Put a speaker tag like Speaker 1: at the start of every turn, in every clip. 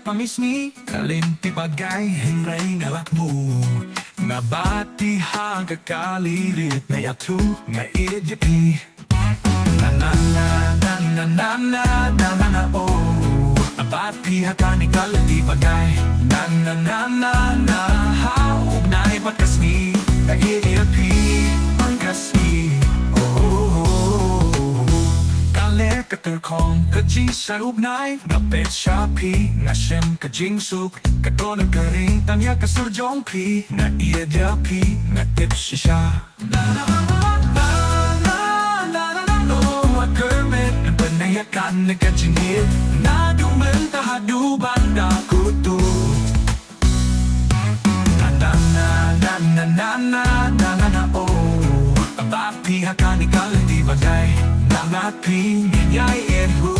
Speaker 1: pamismi Kalinti bagay hingray ngalak mo Nga bati hagakalilit na yatu Nga idyapi Na na na na na na na na na na oh Abati hakani kalinti bagay Na na na na na haog na ipagkasmi Nga idyapi pagkasmi Katerkong kaji sa ugnay Napet Shopee Nga siyem kajing suk Kato nagkaring tanya kasurjong pi Nga iadyapi Nga tips siya Na na na na na na na na no At kermit Ang panayakan na kajingit Na dumenta haduban na kuto Na na na na na na na na na na oh Abapi hakani kalindi bagay Nangaping yay and who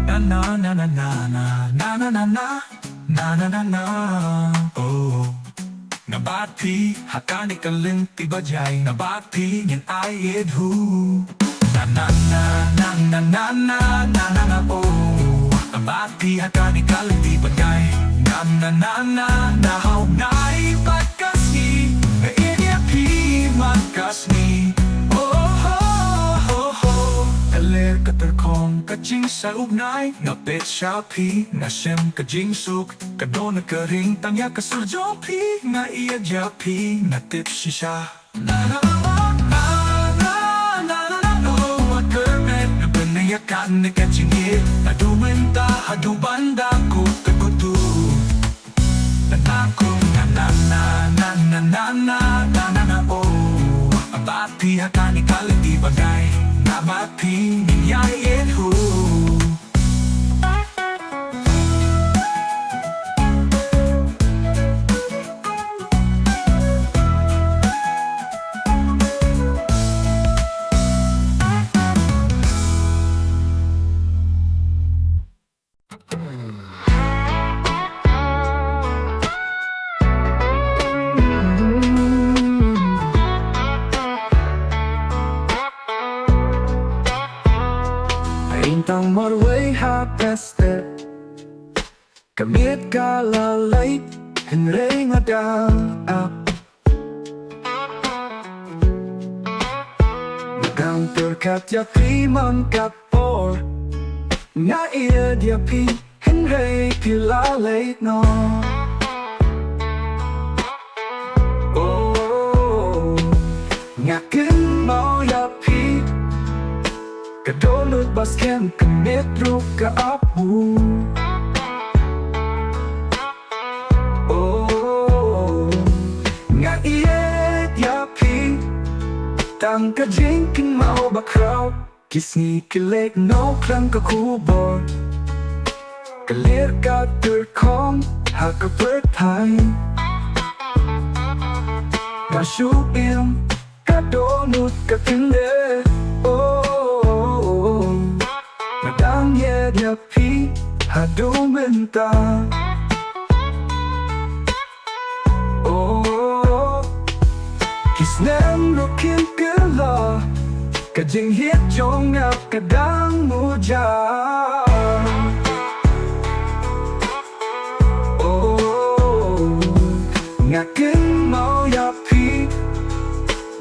Speaker 1: Na na na na na na na na na na na na na oh Nabati hakani kalinti bajay Nabati yan ay who Na na na na na na na na na na oh Abati hakani kalinti bagay Na na na na na how na ipagkasni Na idyapi magkasni Oh ho ho ho Aler katerkong kajing sa ugnay Napet Shopee Na siyem kajing suk Kado na karing tanya kasurjong pi Na iadyapi na tips siya Na na na Yakan na kachingit Na dumenta hadubanda ko tagutu Na nakong na na na na na na na na na na oh Abati hakani kalindi bagay Nabati niyayin hu Intang marway ha peste Kamit ka lalay Henry nga daap Nagang terkat yapi man kapor Nga iya diapi Henry pilalay no Oh Nga kin mau yapi Kadolot basken kametro ka apu Oh Nga iet yapi Tang kajing kin mao bakraw Kisni kilek no klang kakubor Kalir ka terkong haka pertay Nasuim kadolot kakinde Oh Madang yedyapi hadumenta Oh Kisnem rukin kala Kajing hit jong ap kadang muja Oh Ngakin mau yapi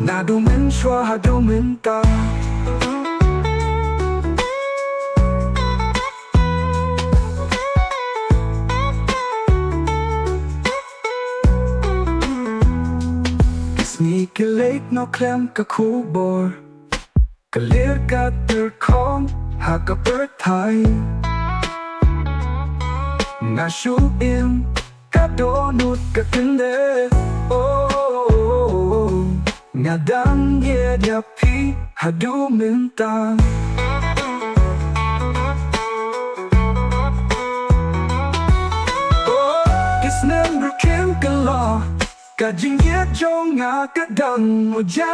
Speaker 1: Nadumen shwa hadumenta Kilate no klem ka kubor Kalir ka terkong haka pertay Nga shuim kadonut ka kinde Oh Nga dang yedyapi haduminta Oh Kisnem rukim kala Kajing yet jong nga kadang muja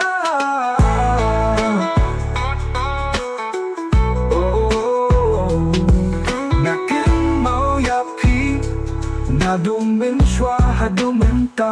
Speaker 1: Oh Nakin mau yapi Nadumin shwa hadumenta.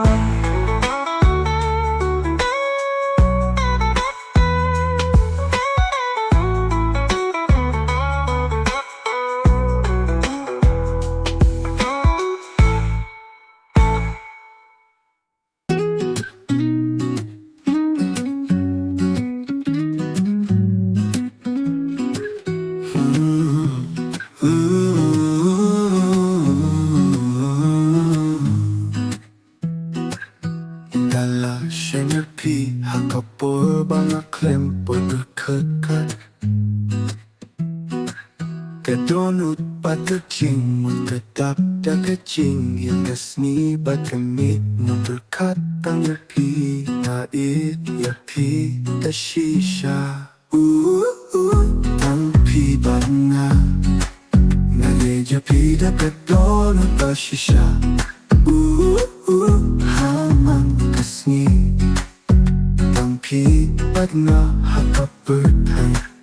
Speaker 2: Dalla känner pi hacka på banga kläm på dukat. Kadonut patucing magkatap dagacing Hingas ni bagamit ng berkat ang yapi Nait yapi tashisha Ang pi banga Nalidya pi dagadonut tashisha Hamang kasni Ang pi banga hakapertay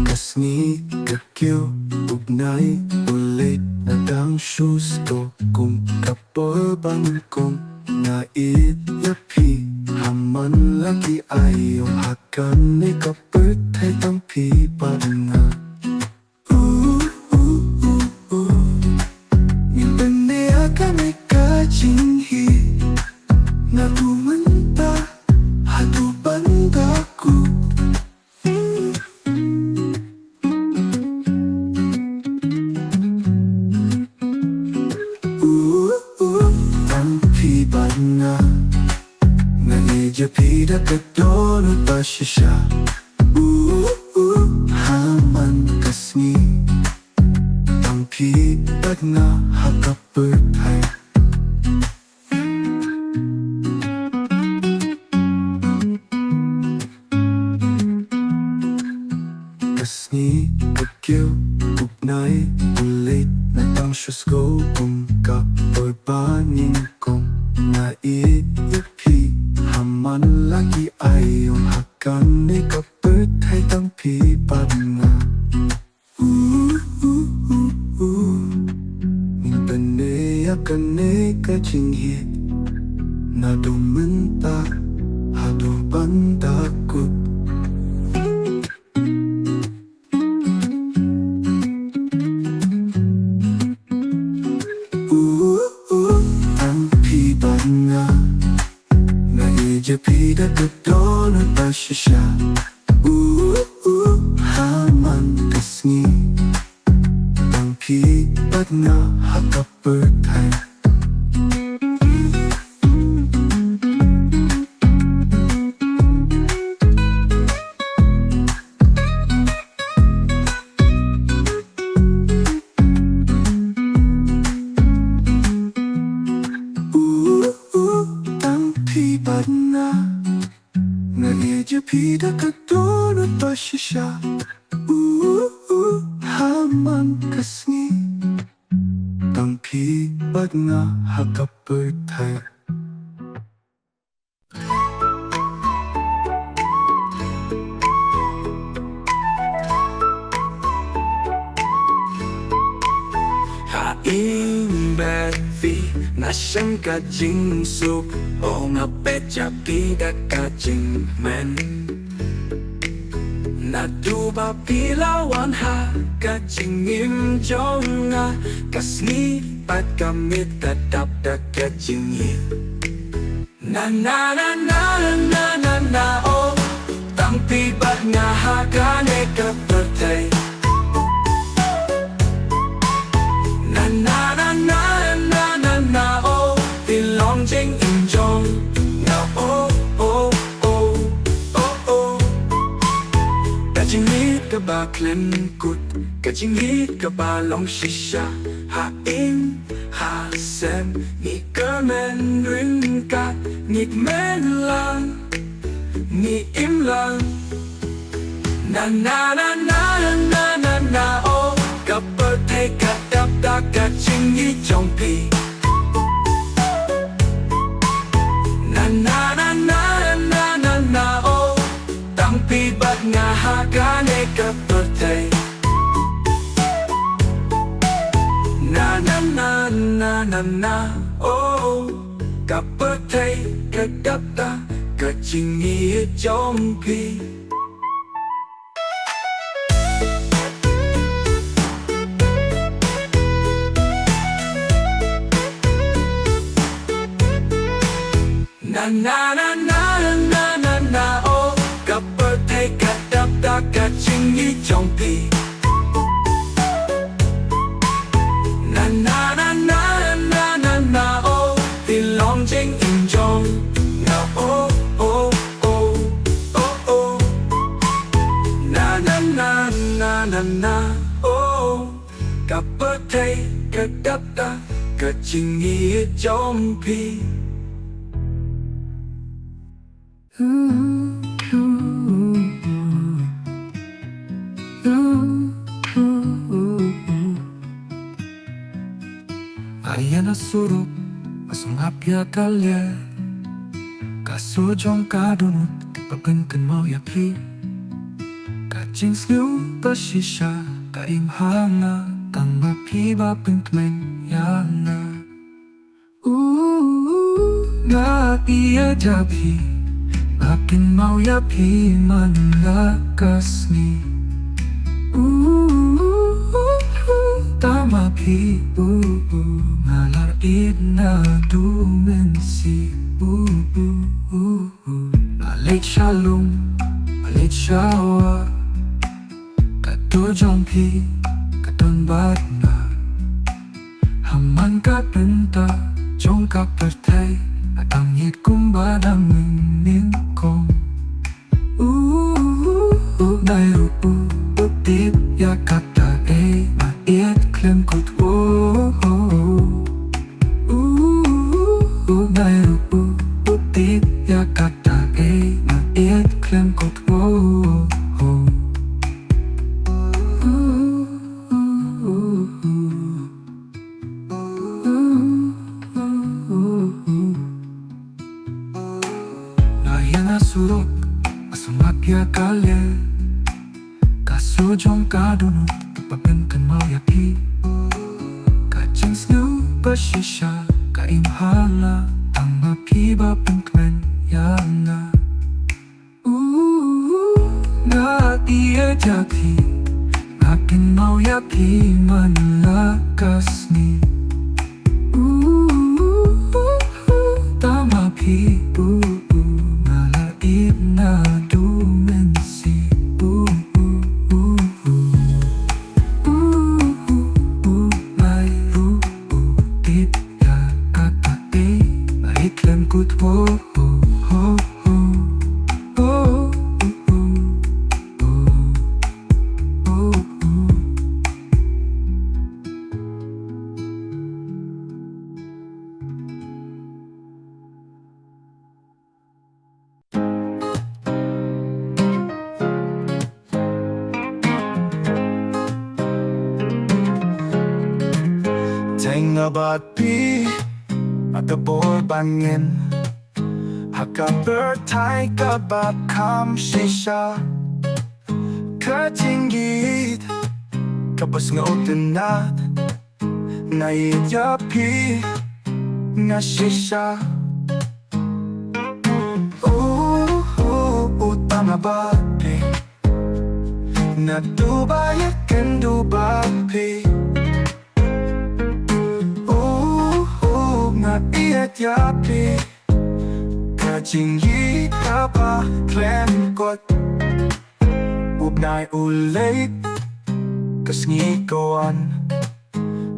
Speaker 2: Kasni kakyo ugnay ulit na dang susto Kung kaporbang kong nait yapi Haman lagi ayong hakan ni kapertay tang pi banga Ngipene akan ay kajinghi Na tumanta hatu bandaku Banga Nalidya pida kadonut pasisya Haman kasni Ang pibag na hakapertay Kasni kagyo ugnay ulit na tang syusgo Kung kaporbanin kong naiipi Haman lagi ayong hakan ni kapertay tang pibag nga Mintanay akan ni kajinghi Na dumenta hado bandakot Pida kadonut pasisya Haman kasni Ang pibag na hakapertay Nalidya pida kadonut pasisya Haman kasni Tang pibag nga hakapertay Haing betvi na siyang kajing sup O nga petya pida kajing men Naduba pilawan ha kajing imjong nga Kasni pat kamit tatap da kajing Na na na na na na na o Tang pibag nga hagane kapertay Na na na na na na na oh Tilong jing injong Na oh oh oh oh oh Kajingit ka ba klenkut Kajingit ka ba long shisha Haing hasem Ni kermen rin ka Ni men lang Ni im lang Na na na na na na na oh Kapertay katap da kaching i chong pi Na na na na na na na oh Tang pibag nga hagane kapertay Na na na na na na ohกับเปิดไทยกระดับตาก็จริงนี้จอมพีนานานานานานานาโอกับเปิดไทยกระดับตาก็จริงนี้จอมพีนานานานานานานาโอที่ลองจริงอิงจงนาโอโอโอโอโอนานานานานานาโอกับเปิดไทยกระดับตาก็จริงนี้จอมพีAyan na surok, masungapya kalye Kasujong kadunot, kapagkankan mo yapi Kajing sliw pasisya, kaimhanga Tang mapiba pintmen yana Nga iya jabi, makin mau yapi manlakas ni Tama pi Malarit na dumensi Malit shalom Malit shawa Katujong pi Katun bat na Haman ka penta Jong ka pertay At ang hit kong badang ning kong Nai ru Tip ya kata Maiet klem kut Nai ru Tip ya kata Maiet klem kut Naya na surok Masumapya kalye Kasujong kadunot Kapagkankan mo yapi Kajing sliw pasisya Kaimhala Ang mapiba pintmen yana Nga iya jabi Makin mau yapi manlakas ni Tama pi Malaip na dumensi May ruutip ya kata Maitlem kut Tengabat pi Atabor bangin Hakaber tai kabab kam shisha Katingit Kabas nga utinat Naidya pi Nga shisha Utama ba pi Natubayat kenduba pi Nga iet yapi Kajing yi kaba klem kot Ubnay ulit Kas ngikawan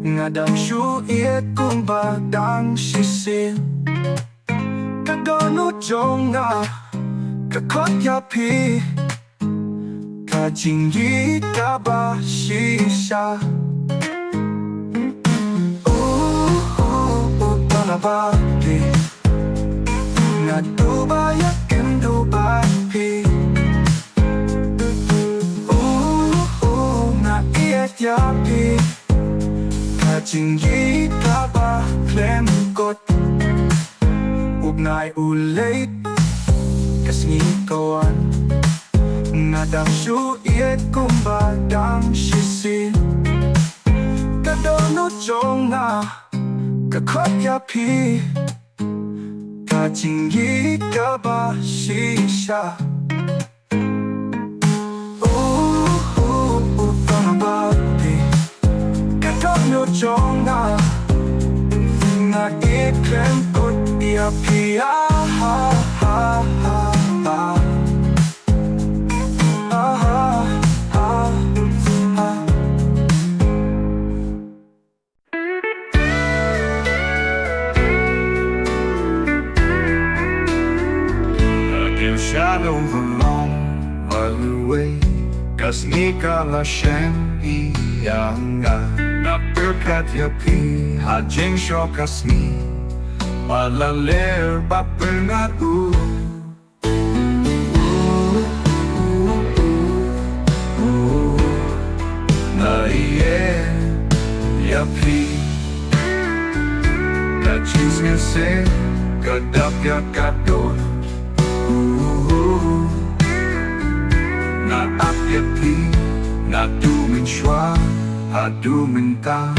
Speaker 2: Nga dam shu iet kung badang shisil Kagono jong nga Kakot yapi Kajing yi kaba shisha Nabati Nga tubayak kendubapi Nga iet yapi Kajing yi kaba klem kot Ugnay ulit Kas ngikawan Nga dam shu iet kung badang shisil Kadono jong nga Kakoyapi Kajingi kabashisha Panabapi Katonyo jonga Na ikrem kut iapi Shadow along the way Kasnika la shem iyanga Na berkat yapi Hajing shokasni Malaler bapengatu Na iye yapi Na chisnya se Kadap yakadon Na apyapi, na dumin shwa, ha dumin ta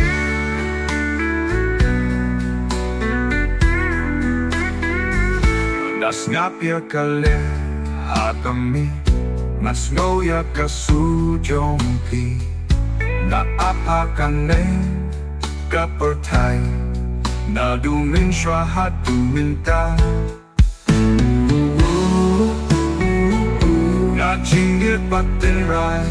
Speaker 2: Nas ngapya kale, ha kami Mas ngoya kasujongpi Na apakane, kapertay Na dumin shwa, ha dumin ta Jingit batin rai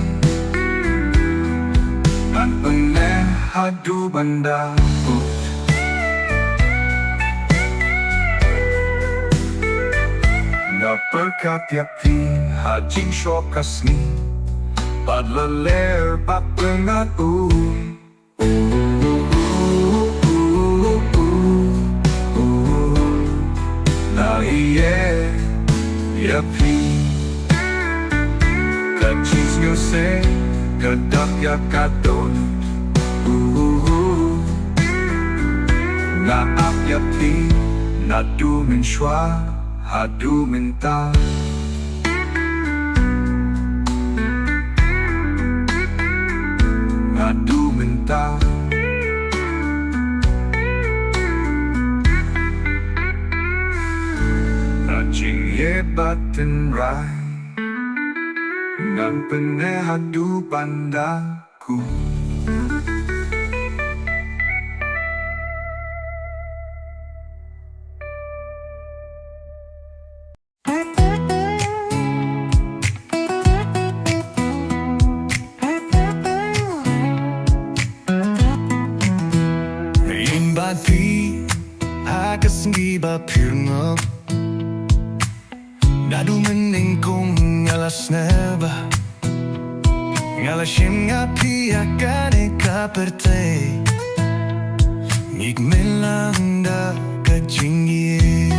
Speaker 2: An pene hadu banda put Na berkat yapi hajing shokasni Padlaler bapengat Na iye yapi Kachisnyo se kadap yakadon Na apyapi na dumin shwa ha dumin ta Na dumin ta Rajing ye batin rai Nan penehadu bandaku
Speaker 3: Imbati hakas giba pirno Nadu mening kong ngalas neba Ngalasim ngapi akane kaperte Ngik melang da kajingi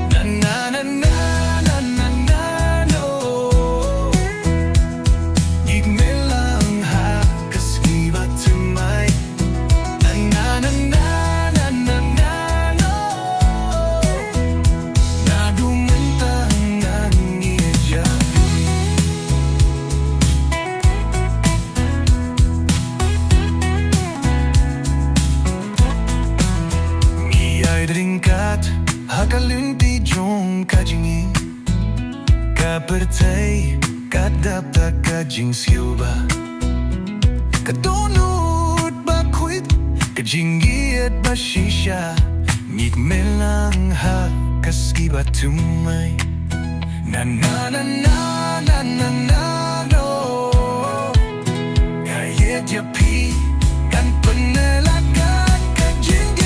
Speaker 3: Na na na na na na na no Ngik melang hakas giba tumay Na na na na na na na no Nadu mentang ngiya Drinkat hakalunti jong kajingi Kapertay kadapta kajing siuba Kadunut bakwit kajingi at bashisha Ngik melang hakaskiba tumay Na na na na na na na no Kayet yapi kan penelakan kajingi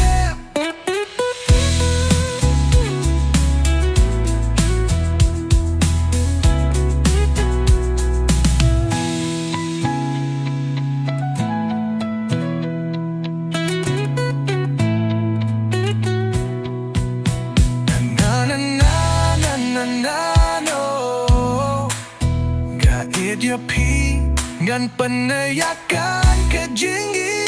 Speaker 3: Yapi dan penayakan kejinggi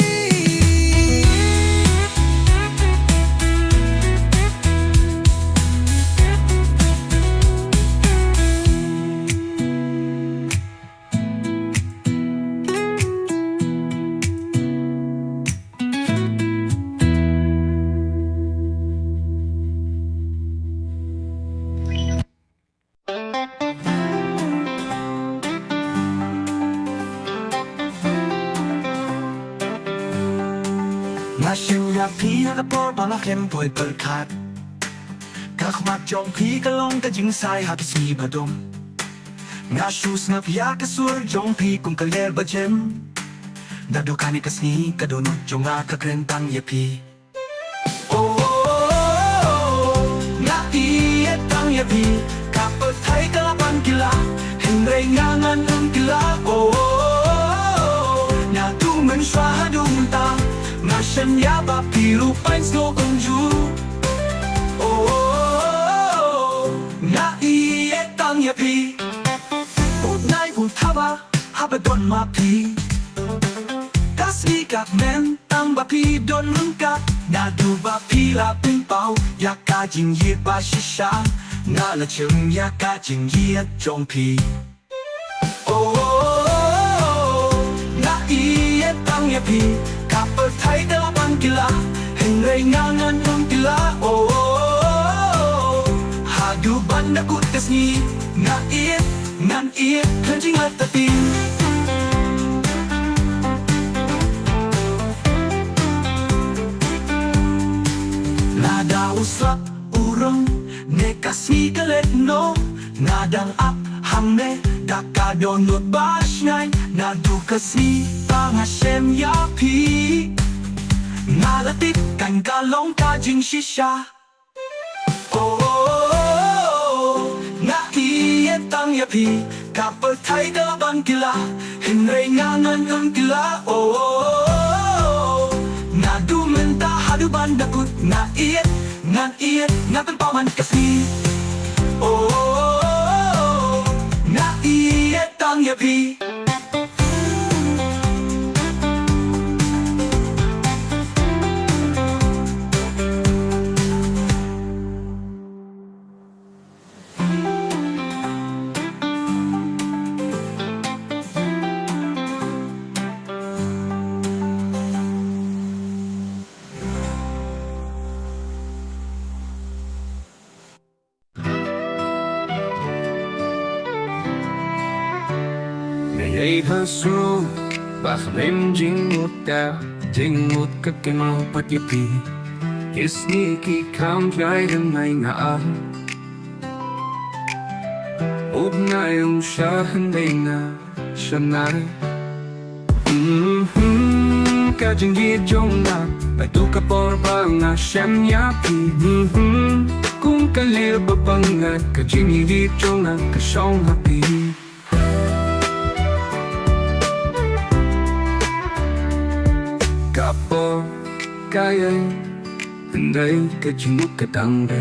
Speaker 3: Ngasem ya pi hagapor balakem poy berkat Kakmak jong pi kalong kajing sai habis ni badom Ngasus ngap ya kasur jong pi kung kaler bajem Dadukani kasni kadunut jong nga kakrentang ya pi Nga ietang ya pi kapatay kalapan kila Henry ngangan ng kila Nya tumen swa dumta Nga senya ba piru pain snow kongju Nga ietang ya pi Nai utaba habadon ma pi Kasih kat men tang ba pi don rungkat Nadu ba pi la ping pao Ya ka jing yit ba shisha Na la chung ya ka jing yit jong pi Na iye tang ya pi Kapal thai dalapan kila Henry ngangan ng kila Hadu banda kutas ni Nga iye ngan iye Kencing at tatin Nada usap urang Nekasi kalet no Nadang ap hamne Dakadonut bashnay Nadu kasi pangasem yapi Nalatit kan galong kajing shisha Nga ietang yapi Kapatay dalaban kila Henry ngangan ng kila Nadu menta hadu bandakut Nga iet ngan iet Nga paman kasi Nga ietang yapi
Speaker 2: Ngày hasu bạc lên jingmut da jingmut kakeno patipi Kisni ki kam jai den mai nga Ub na yung shahan na shanare Ka jingi jong na Batu ka por ba nga shem yapi Kung kalir ba bangat Ka jingi di jong na ka shong happy Kapo kayay Henday kajimut katangre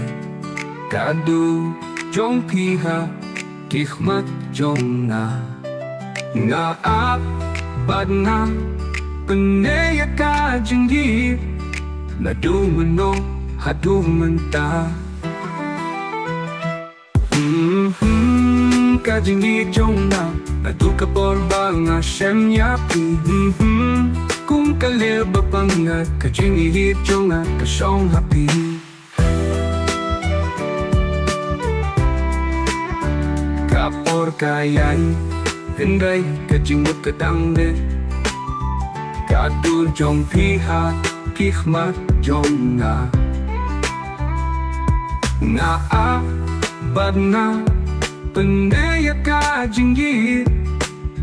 Speaker 2: Kadu jong piha Kihmat jong na Nga ap bad na Panaya ka jinggi Nadumano hadumanta Ka jinggi jong na Nadu ka por ba nga shem yapi Kung kalir ba pangat Ka jing ihit jong at ka shong happy Kapor kayay Henday ka jing mut katangde Kadu jong pihat Kihmat jong na Nga bad na Pandaya ka jing ihit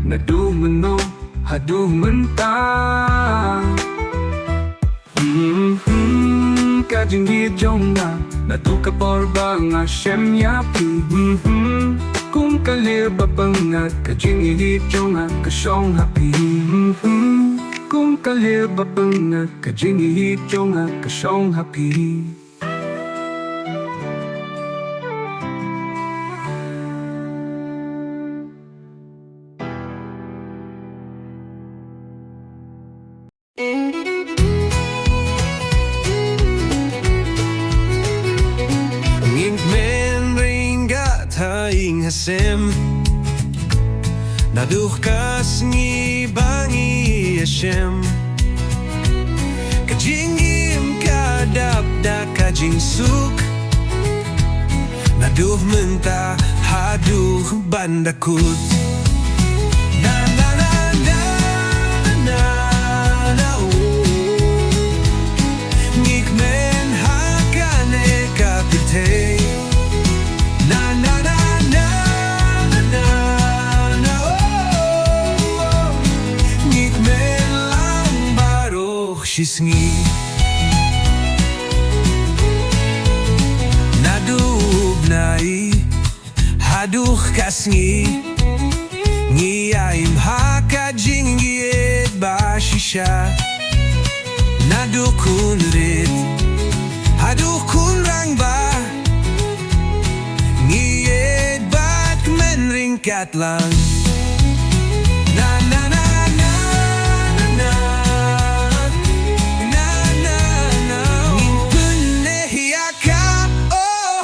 Speaker 2: Nadumano hadu menta Kajing di jong na Nadu ka por ba nga shem yapi Kung kalir ba pangat Kajing ihit jong at ka shong happy Kung kalir ba pangat Kajing ihit jong at ka shong happy
Speaker 3: Hasem Naduh kasni bangi Hashem Kajingim kadap da kajing suk Naduh menta haduh bandakut Na na na na na na na
Speaker 4: shisngi Nadub nai Haduh kasngi Ngiyaim haka jingiet bashisha Nadukun rit Hadukun rangba Ngiet bat menringkat lang Na na na na na na na na Ngin penehiyaka oh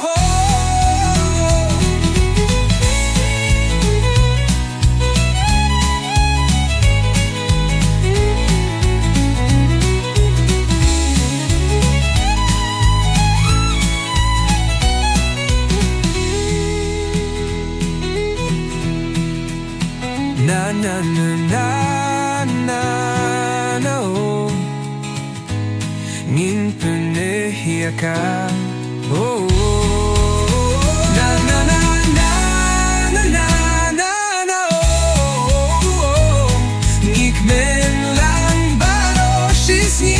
Speaker 4: Na na na na na na oh Ngin penehiyaka oh Na na na na na na na na oh Ngikmen lang baro shisni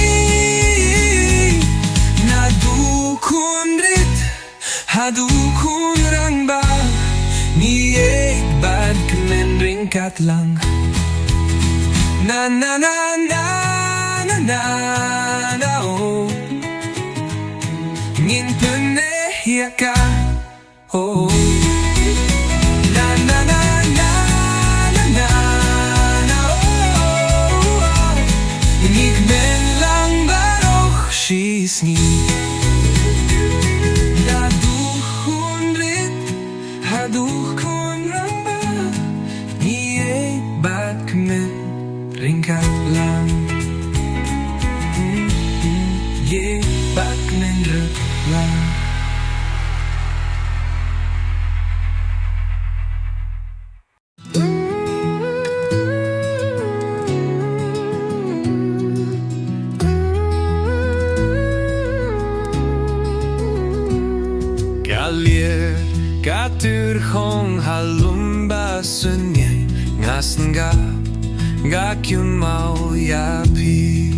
Speaker 4: Nadukun rit Hadukun rangba Niyek bad kemen ringkat lang Na na na na na na na oh Ngin penehiyaka oh Na na na na na na na oh Ngikmen lang baroch shisni Nadukun rit Hadukun ramba Niyek bad kemen ringkat lang Ye bad kemen ringkat lang Galir katur khong halumba sunyai ngasen ga kyun mau ya pi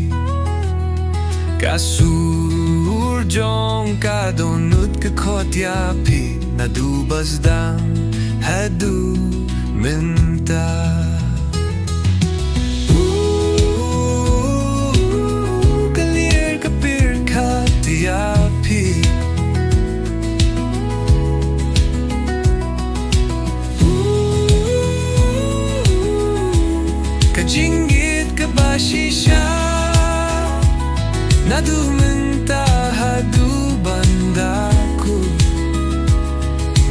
Speaker 4: kasur jong ka donut ke khot ya pi na du basdam hadu minta Galir kapir khat ya pi Kajingit ka bashisha Nadu minta hadu bandaku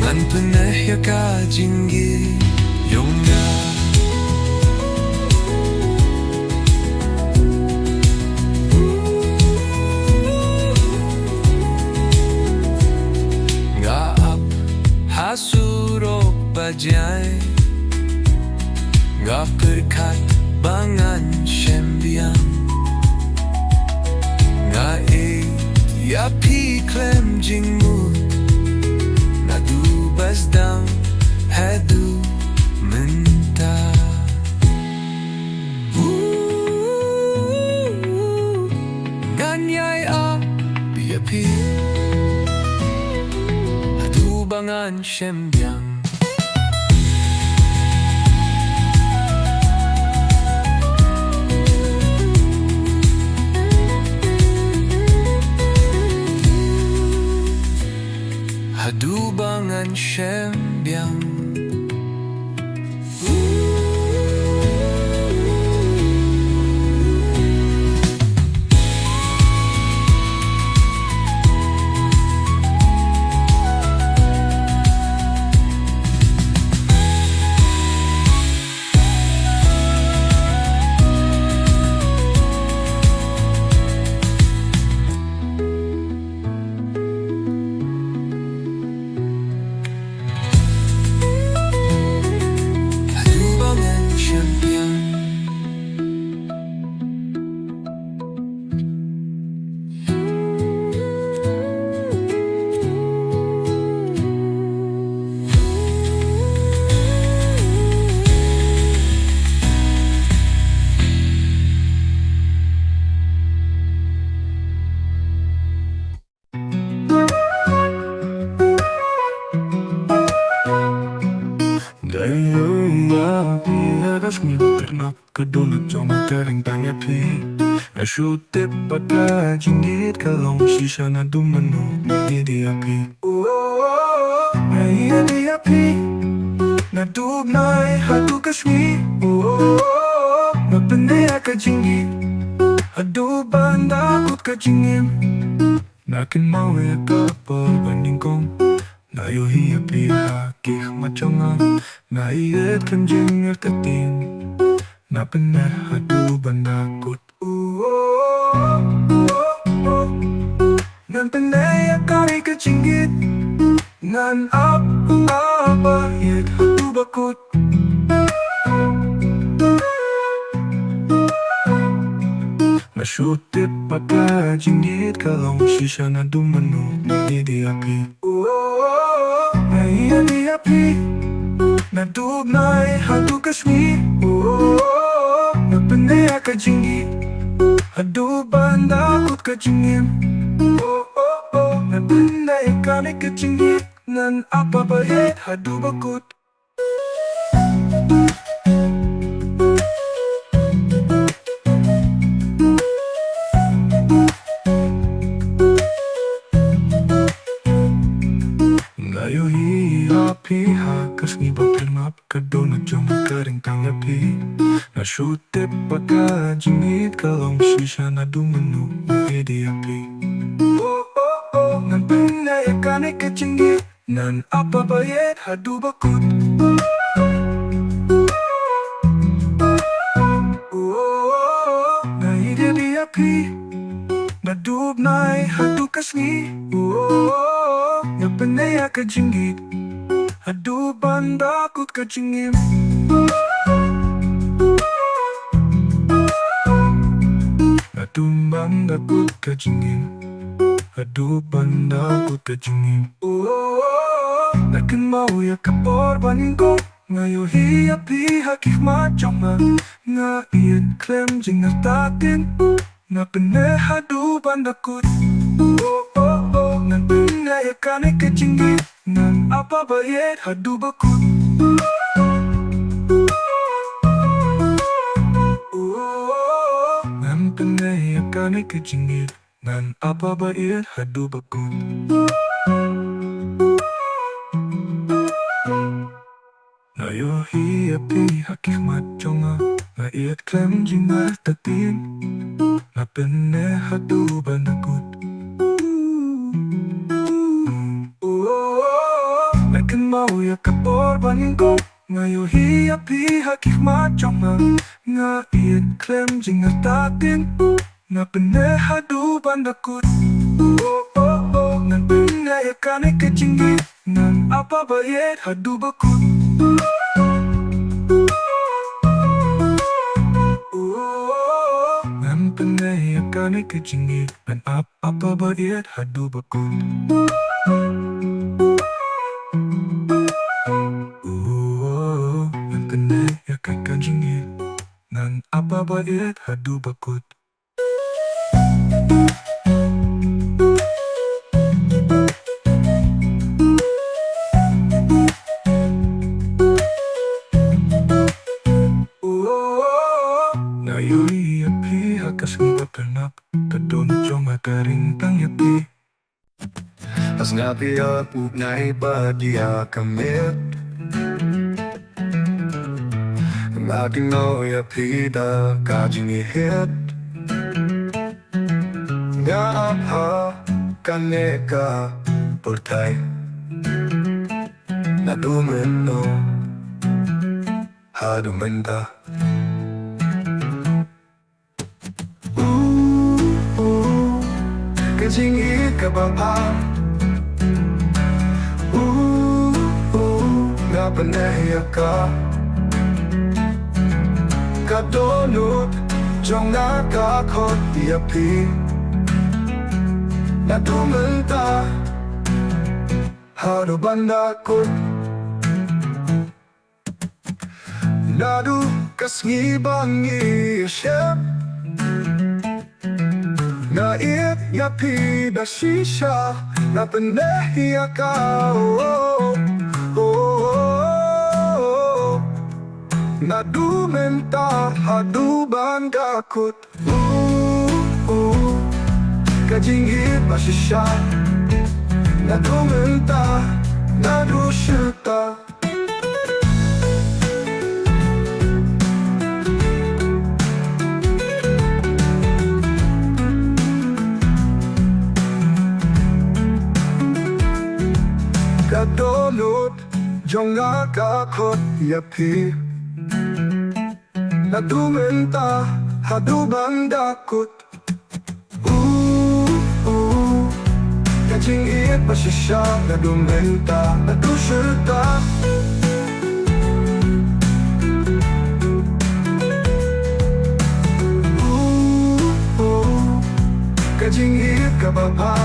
Speaker 4: Ngan penahya kajingit yonga Ngaap hasurok bajay Ngap kerkat bangan syembiang Nga ya pi klem jingmut Nadu basdang hadu minta Nganyay ya pi Hadu bangan syembiang Hadu bangan syembiang
Speaker 2: Kaya biaras mi pernah kedunut cuma tering tanya pi Nasyute pada jingit kalong sisa na dumano Ni di api Ay di api Nadub na hatu kasmi Mapendaya ka jingit Adu banda kut ka jingim Nakin mau ya kapal banding kong Nayuhi api hakik macam Naiet kan jingir tatin Napendaya hadu banda kut Nan pendaya kari ka jingit Nan apa yet hadu bakut Nasyute pada jingit kalong sisa na dumano Ni di api Ay di api Nadub na hatu kasmi Napendaya ka jingit Hadu banda kut ka jingim Napendaya kari ka jingit Nan apa bayet hadu bakut Nayuhi api hakas ni bapernap kadonat joma karing tangapi Nasyute paka jingit kalong sisa na dumano Ni api Nan pendaya kani ka jingit Nan apa bayet hadu bakut Naide di api Nadub na hadu kasmi Napendaya ka jingit Hadu banda kut ka jingim Natumbang da kut ka jingim Hadu banda kut ka jingim Nakin mau ya kapor baning ko Ngayuhi api hakik macam Nga iyan klem jingar tatin Napendaya hadu banda kut Nan pendaya kani ka jingit Nan apa bayet hadu bakut Nan pendaya kani ka jingit Nan apa bayet hadu bakut Nayuhi api hakik macam Ngaiat klem jingar tatin Napendaya hadu banda kut Nakin mau ya kapor baning ko Ngayuhi api hakik macam Ngaiat klem jingar tatin Napendaya hadu banda kut Nan pendaya kani ka jingit Nan apa bayet hadu bakut Nan pendaya kani ka jingit Nan apa bayet hadu bakut Nan pendaya kani ka jingit Nan apa bayet hadu bakut Nayuhi api hakas ni bapernak Kadonat joma karing tangyapi As ngapi apu na ibadia kamit Ngaki no yapi da kajing ihit Nga apa kaneka portay Na dumeno Hadumenda Kajingit ka ba pa? Nga panaya ka Kadonut Jong nakakot di api Natumenta Hado banda kut Nadu kasngibang isyep Nait yapi da shisha Napendaya ka Nadu menta hadu bandakut Kajingit masisya Nadu menta nadu syuta Kadolot jonga kakot yapi Nadu menta hadu bandakut Kajingit masisya Nadu menta nadu syuta Kajingit kababa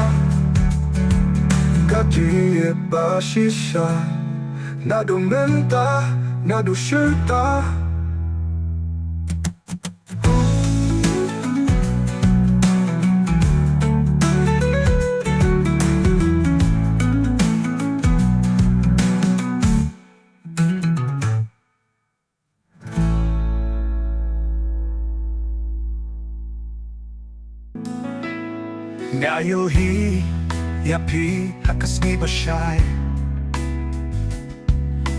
Speaker 2: Kajingit basisya Nadu menta nadu syuta
Speaker 1: Ngayon yapi hakasni basyay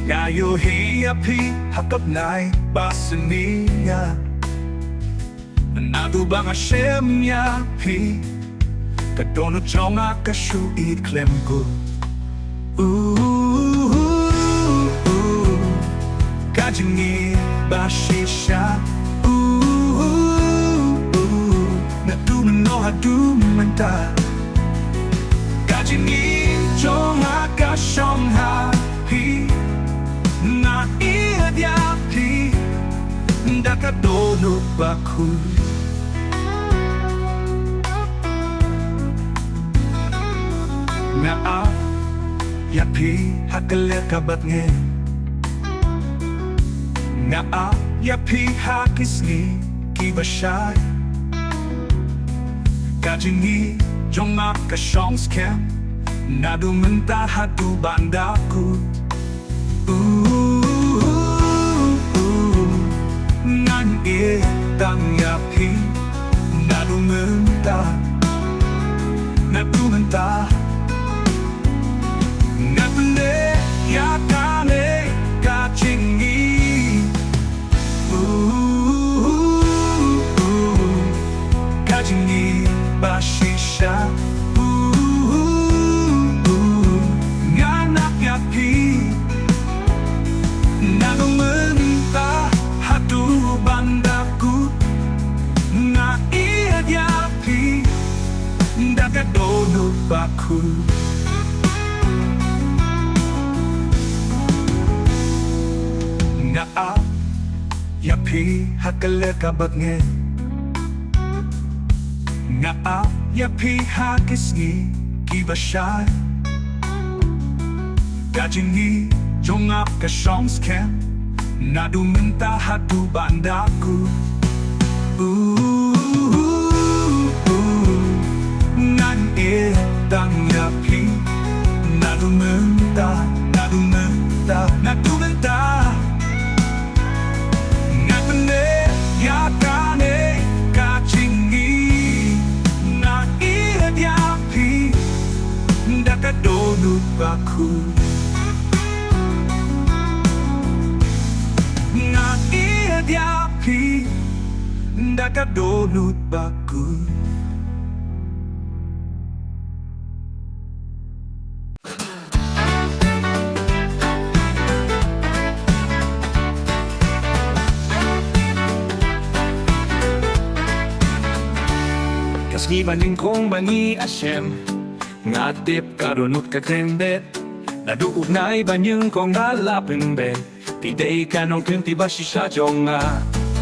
Speaker 1: Ngayon yapi hakapnay basaniya Nadu bang Hashem yapi Kadono jonga kashu iklem ko Kajingi bashisha Nadu no hadu menta Kajingi jonga kashong hapi Na iadyapi Dakadono baku Nga yapi hakalir kabat nge Nga yapi hakisni kibasyay Kajingi jonga kashong skem Nadu menta hadu bandaku Ngan tang yapi Nadu menta Ngapne yakane kachingi Kajingi bashisha Nganak yapi Nadu menta hadu bandaku Nga iad yapi Dakadono baku Nga yapi hakalir kabat nge Nga yapi hakisni kibasyay Kajingi jonga kashong skem Nadu menta hadu bandaku Ngan tang yapi Nadu menta Ngapne yakane kachingi Na iad yapi Dakadono baku Nga iad yapi Dakadono baku Kasni baning kong bani Hashem Ngatip karunot kakrembet Naduog na ibanyang kong nalapin bet Tiday kanong kunti basisya jonga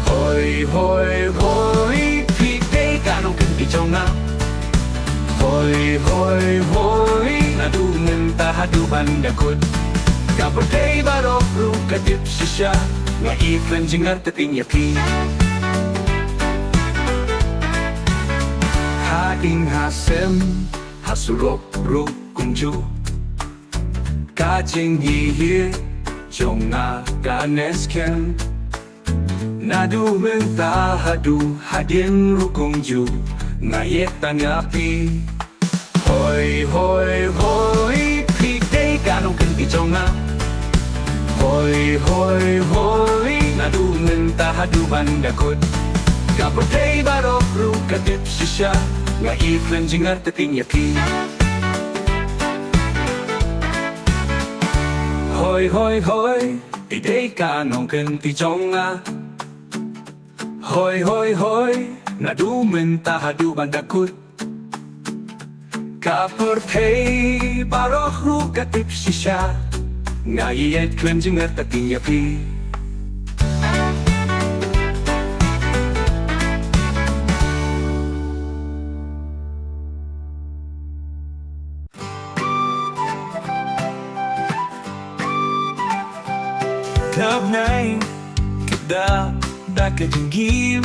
Speaker 1: Hoy, hoy, hoy Tiday kanong kunti jonga Hoy, hoy, hoy Nadungan tahadu bandakot Kapatay barok rukadip sisya Nga iklan jingar tating yapi Haing hasem hasurok ruk kunju Kajing hihir jonga ganesken
Speaker 2: Nadu mentah hadu hadin rukung ju ngayet tangapi. Hoi hoi hoi pigday kanong kenpiconga. Hoi hoi hoi nadu mentah hadu bandakot. Kapatay barok ru katip sisya nga iflen jingat tating yaki. Hoi hoi hoi pigday kanong kenpiconga. Hoi hoi hoi nadu mentah hadu bandakot. Kapatay barok ru katip sisya nga iflen jingat tating yaki.
Speaker 3: Cloud nine, kada dakatinggim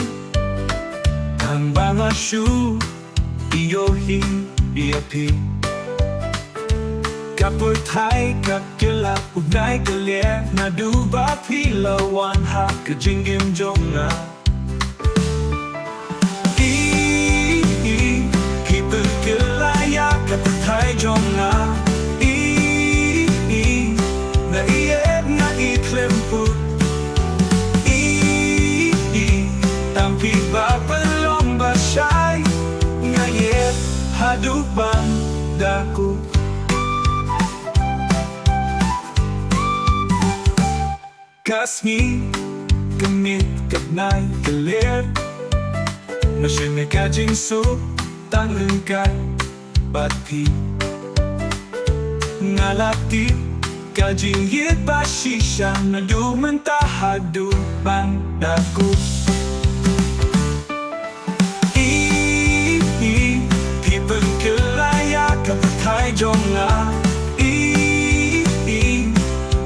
Speaker 3: ang mga shoe, iyohin, iyapi. Kapurtay, kakila, ugnay, kalir, naduba, pilawan, ha, kajinggim, jonga. Kipagkilaya, kapurtay, jonga. Naiyet nga iklimpo. Tampi bapalong basyay ngayet hadupang dako. Kasngi kamit kabnay kalir Nasyeme kajing su tanglengkat bati Ngalati kajing yit basisya nadu mentahadu bandaku. Pipengkelaya kapatay jonga.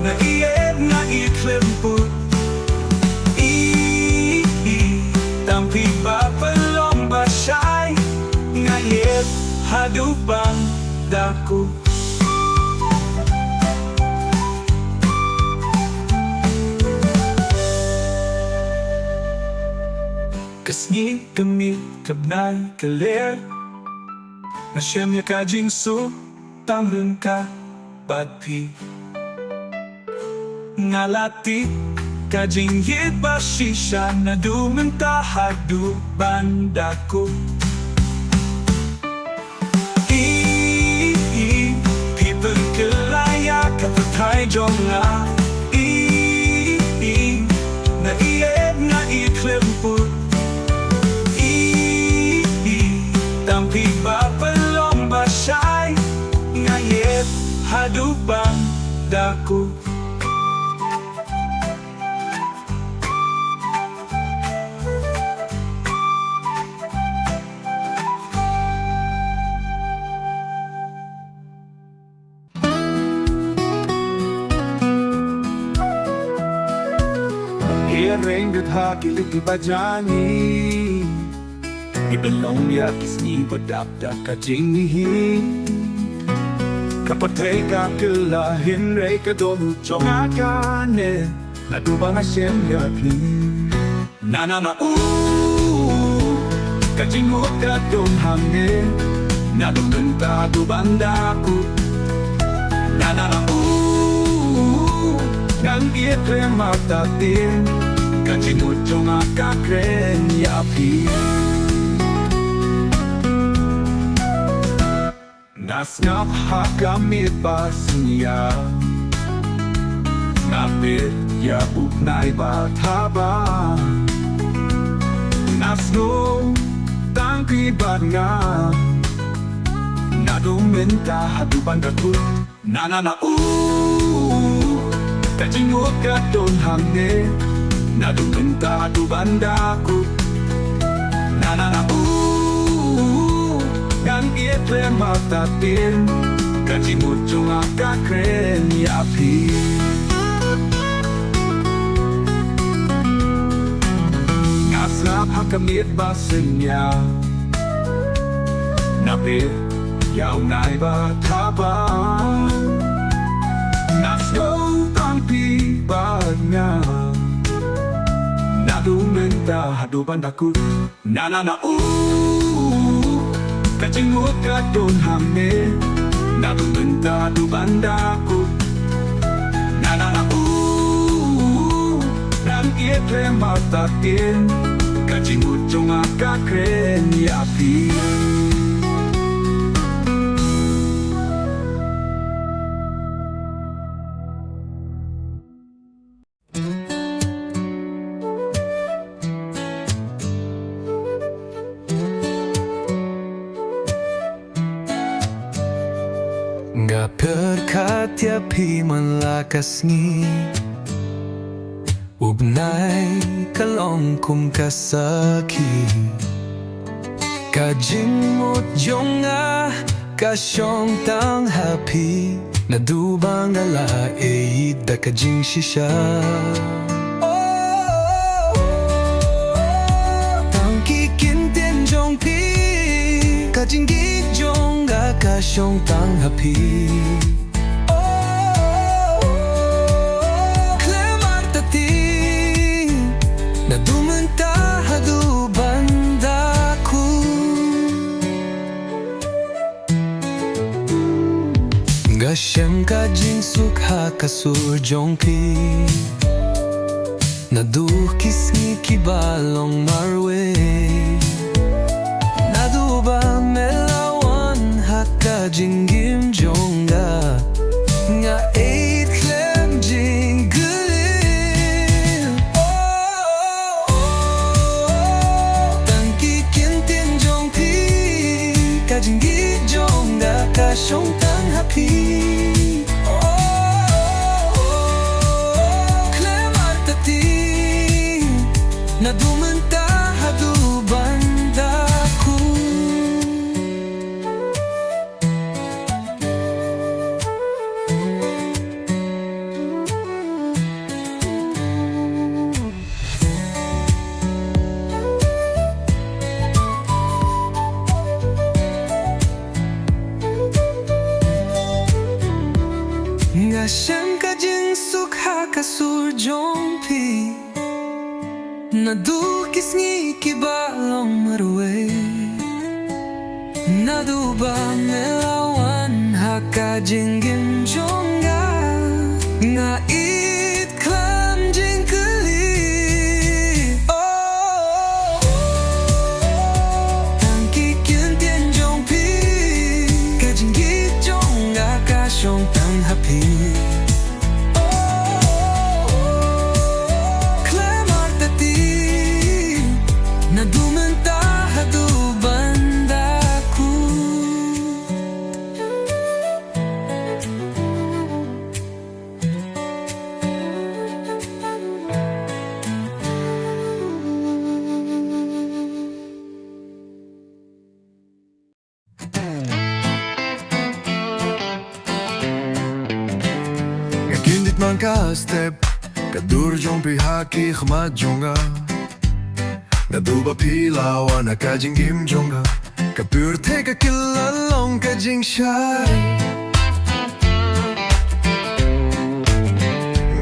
Speaker 3: Naiyet na iklimpo. Tampi bapalong basyay ngayet hadupang dako. Kasngi kamit kabnay kalir Nasyem ya kajing su tangleng ka badpi. Ngalati kajing yit basisya nadu mentahadu bandaku. Pipengkelaya kapatay jonga. Naiyet na iklimpo. Tampi bapalong basyay ngayet hadupang dako.
Speaker 2: Iring gadha kilit ibajani. Ibelong ya kisni padapda kajingihi. Kapatay ka kelahin rey kadolu chongakane. Naduba nga siyem yapi. Nanana kajingot kadong hangin. Naduganta dubandaku. Nanana ngang itre matatin. Kajingot chongakakren yapi. Nasngap hakamit basnya. Napit ya buknay bataba. Nasno tangki badnga. Nadumenta haduban dakut. Nanana kajingot kadon hangne. Nadumenta haduban dakut. Nanana ngang itle matatin. Kajimut chung akakren yapi. Ngasap hakamit basenya. Napit yaw na'y batabang. Nasyo tangpi bagna. Nadung
Speaker 1: ดูบันดากุนานานากะจิงหัวกะโดนหามเมนาดูบันดาดูบันดากุนานานารังเกียจเพลงมาตาเตียนกะจิงหัวจงอากาเครนยาพี
Speaker 4: Gapir katya pi man lakas ni Ubnay kalong kum kasaki Kajing mut jonga kasyong tang happy Nadubang ala eid da kajing shisha Tang kikintin jong pi Kajing gijong kasyong tang happy Gashem kajing sukha kasur jongpi Naduh kisni kibalong marwe Naduba melawan hakajing gim jonga Nga eid klem jing gulim Tangki kintin jongpi Kajing gi jonga kasyong tang happy Nadumenta hadu bandaku Ngashem kajing sukha kasur jongpi Nadu kisni kibalong marwe Nadu ba melawan hakajing gim jonga Nga it klam jing kuli Tangki kintin jong pi Kajing git jonga kasyong tang happy Nadumenta hadu bandaku Ngakindit man ka step Kadur jong pihaki khmat jonga Naduba pilawa na kajing gim jonga Kapur teka kilalong kajing shari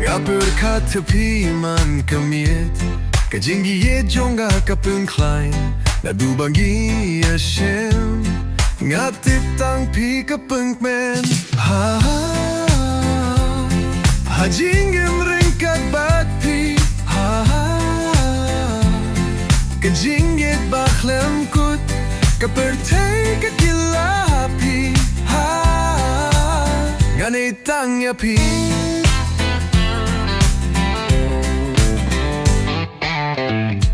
Speaker 4: Ngapur katapi man kamiet Kajing giye jonga kapun klein Naduba gi ashem Ngatip tang pi kapung men Ha ha Hajing gim ringkat bat pi Ha ha Kajingit bakhlem kut Kapertay kakilapi Ha Ganitang yapi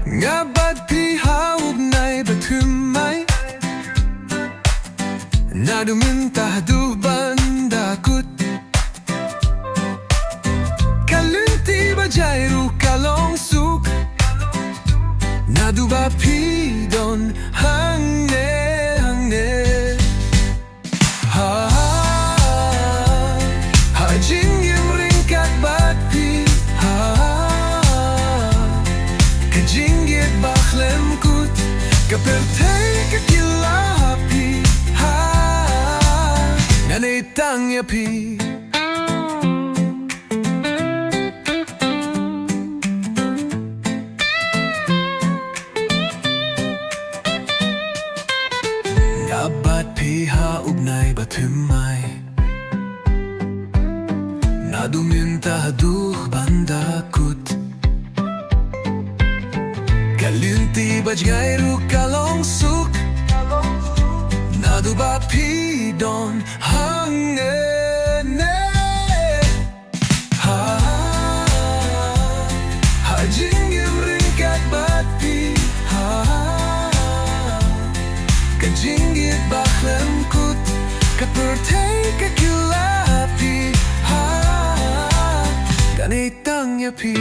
Speaker 4: Ngabat pi haub nai batumay Nadumintah du bandakut Kalunti bajayru kalong suk Naduba pidon hangne hangne Ha ha jingim ringkat batpi Ha kajingit bakhlem kut Kapertay kakilapi Ha nanitang yapi bajai ru kalong suk Nadu bapi don hangene Ha Ha jinggir ringkat bapi Ha Kajinggit baklan kut Kapertai kakulapi Ha Ganitang yapi